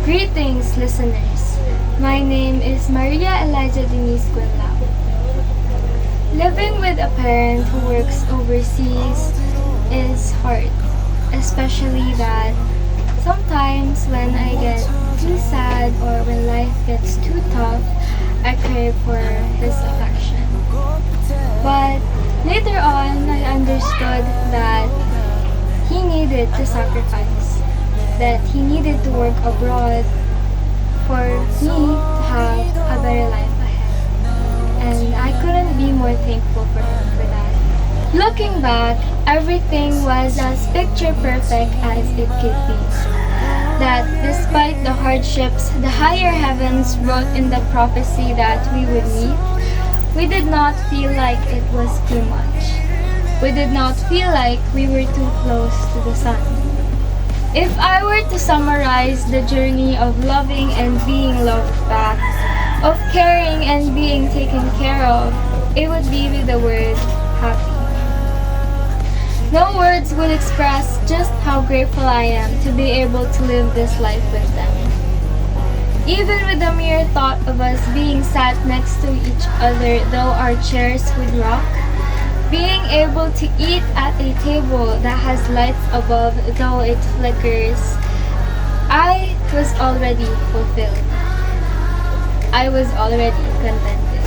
Greetings, listeners. My name is Elaijah Denise Guanlao. Living with a parent who works overseas is hard, especially that sometimes when I get too sad or when life gets too tough, I crave for his affection. But later on, I understood that he needed to sacrifice, that he needed to work abroad for me to have a better life ahead. And I couldn't be more thankful for him for that. Looking back, everything was as picture perfect as it could be. That despite the hardships the higher heavens wrote in the prophecy that we would meet, we did not feel like it was too much. We did not feel like we were too close to the sun. If I were to summarize the journey of loving and being loved back, of caring and being taken care of, it would be with the word happy. No words would express just how grateful I am to be able to live this life with them. Even with the mere thought of us being sat next to each other though our chairs would rock, being able to eat at a table that has lights above though it flickers, I was already fulfilled. I was already contented.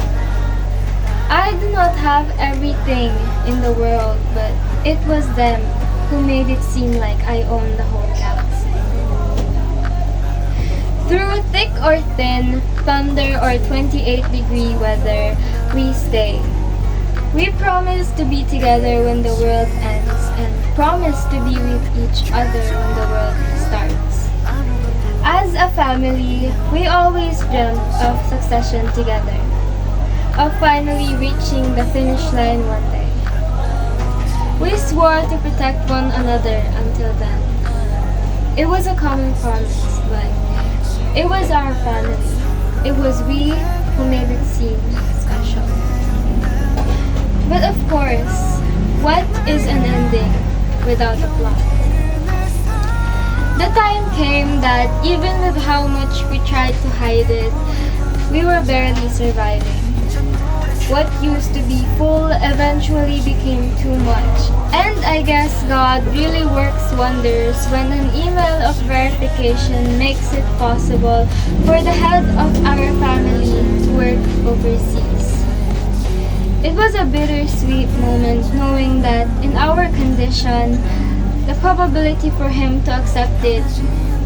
I do not have everything in the world, but it was them who made it seem like I owned the whole galaxy. Through thick or thin, thunder or 28-degree weather, we stay. We promise to be together when the world ends and promise to be with each other when the world starts. As a family, we always dreamt of succession together, of finally reaching the finish line one day. We swore to protect one another until then. It was a common promise, but it was our family. It was we who made it seem special. But of course, what is an ending without a plot? The time came that even with how much we tried to hide it, we were barely surviving. What used to be full eventually became too much. And I guess God really works wonders when an email of verification makes it possible for the head of our family to work overseas. It was a bittersweet moment knowing that in our condition, the probability for him to accept it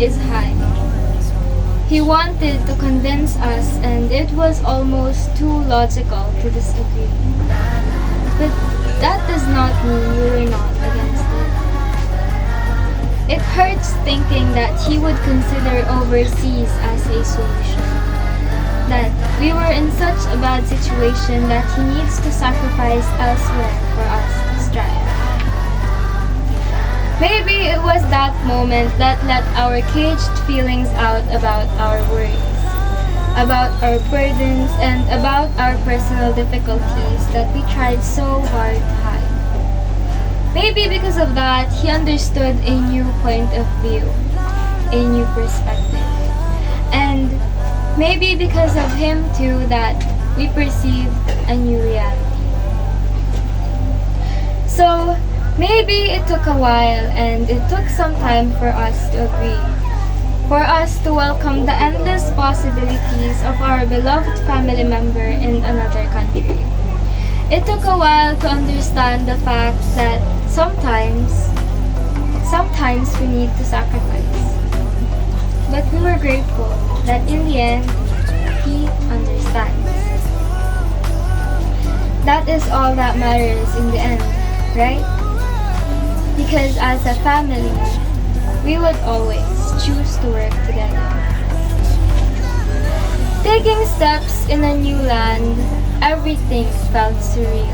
is high. He wanted to convince us and it was almost too logical to disagree. But that does not mean we were not against it. It hurts thinking that he would consider overseas as a solution. That we were in such a bad situation that he needs to sacrifice elsewhere for us to strive. Maybe it was that moment that let our caged feelings out about our worries, about our burdens, and about our personal difficulties that we tried so hard to hide. Maybe because of that, he understood a new point of view, a new perspective. And maybe because of him too that we perceived a new reality. So maybe it took a while and it took some time for us to agree, for us to welcome the endless possibilities of our beloved family member in another country. It took a while to understand the fact that sometimes we need to sacrifice. But we were grateful that in the end, he understands. That is all that matters in the end, right? Because as a family, we would always choose to work together. Taking steps in a new land, everything felt surreal.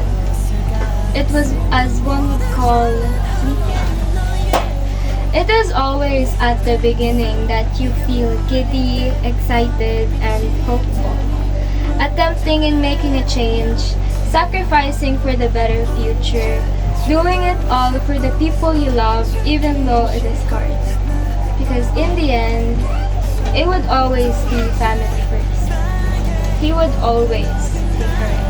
It was as one would call fleeting. It is always at the beginning that you feel giddy, excited, and hopeful. Attempting and making a change, sacrificing for the better future, doing it all for the people you love even though it is hard. Because in the end, it would always be family first. He would always take her in.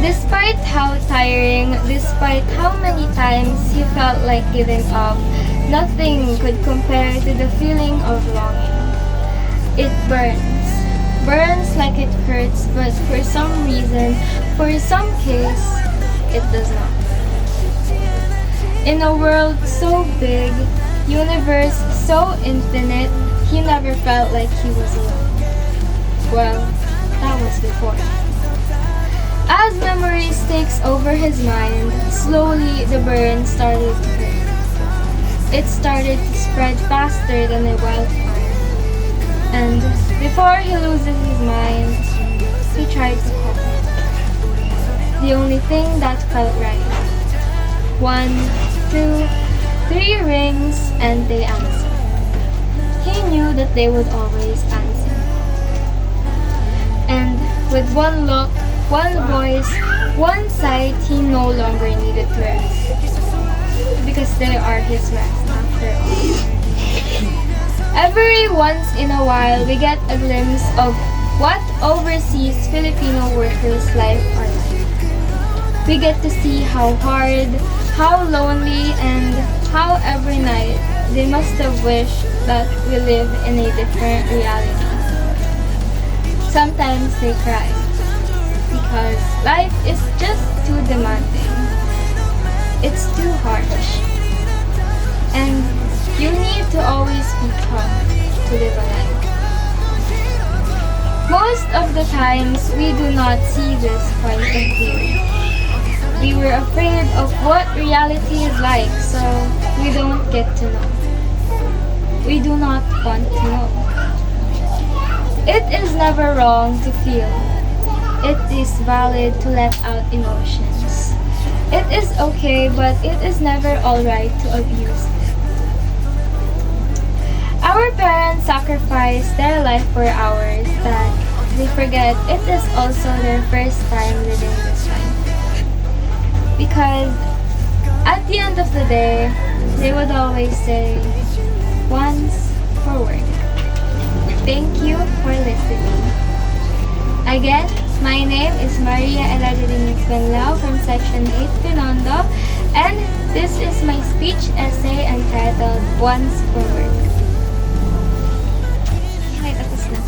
Despite how tiring, despite how many times he felt like giving up, nothing could compare to the feeling of longing. It burns like it hurts, but for some reason, for some case, it does not. In a world so big, universe so infinite, he never felt like he was alone. Well, that was before. As memories takes over his mind, slowly the burn started to hurt. It started to spread faster than a wildfire. And before he loses his mind, he tried to call. The only thing that felt right. 1, 2, 3 rings, and they answered. He knew that they would always answer. And with one look, one voice, one sight, he no longer needed to rest. Because they are his rest after all. Every once in a while, we get a glimpse of what overseas Filipino workers' life are like. We get to see how hard, how lonely, and how every night they must have wished that we live in a different reality. Sometimes they cry because life is just too demanding. It's too harsh. And you need to always be tough to live a life. Most of the times, we do not see this point of view. We were afraid of what reality is like, so we don't get to know. We do not want to know. It is never wrong to feel. It is valid to let out emotions. It is okay, but it is never alright to abuse it. Our parents sacrifice their life for ours that they forget it is also their first time living this life. Because at the end of the day, they would always say, once for work. Thank you for listening. Again, my name is Elaijah Guanlao from Section 8 Binondo, and this is my speech essay entitled Once for Work. Okay, tapos na.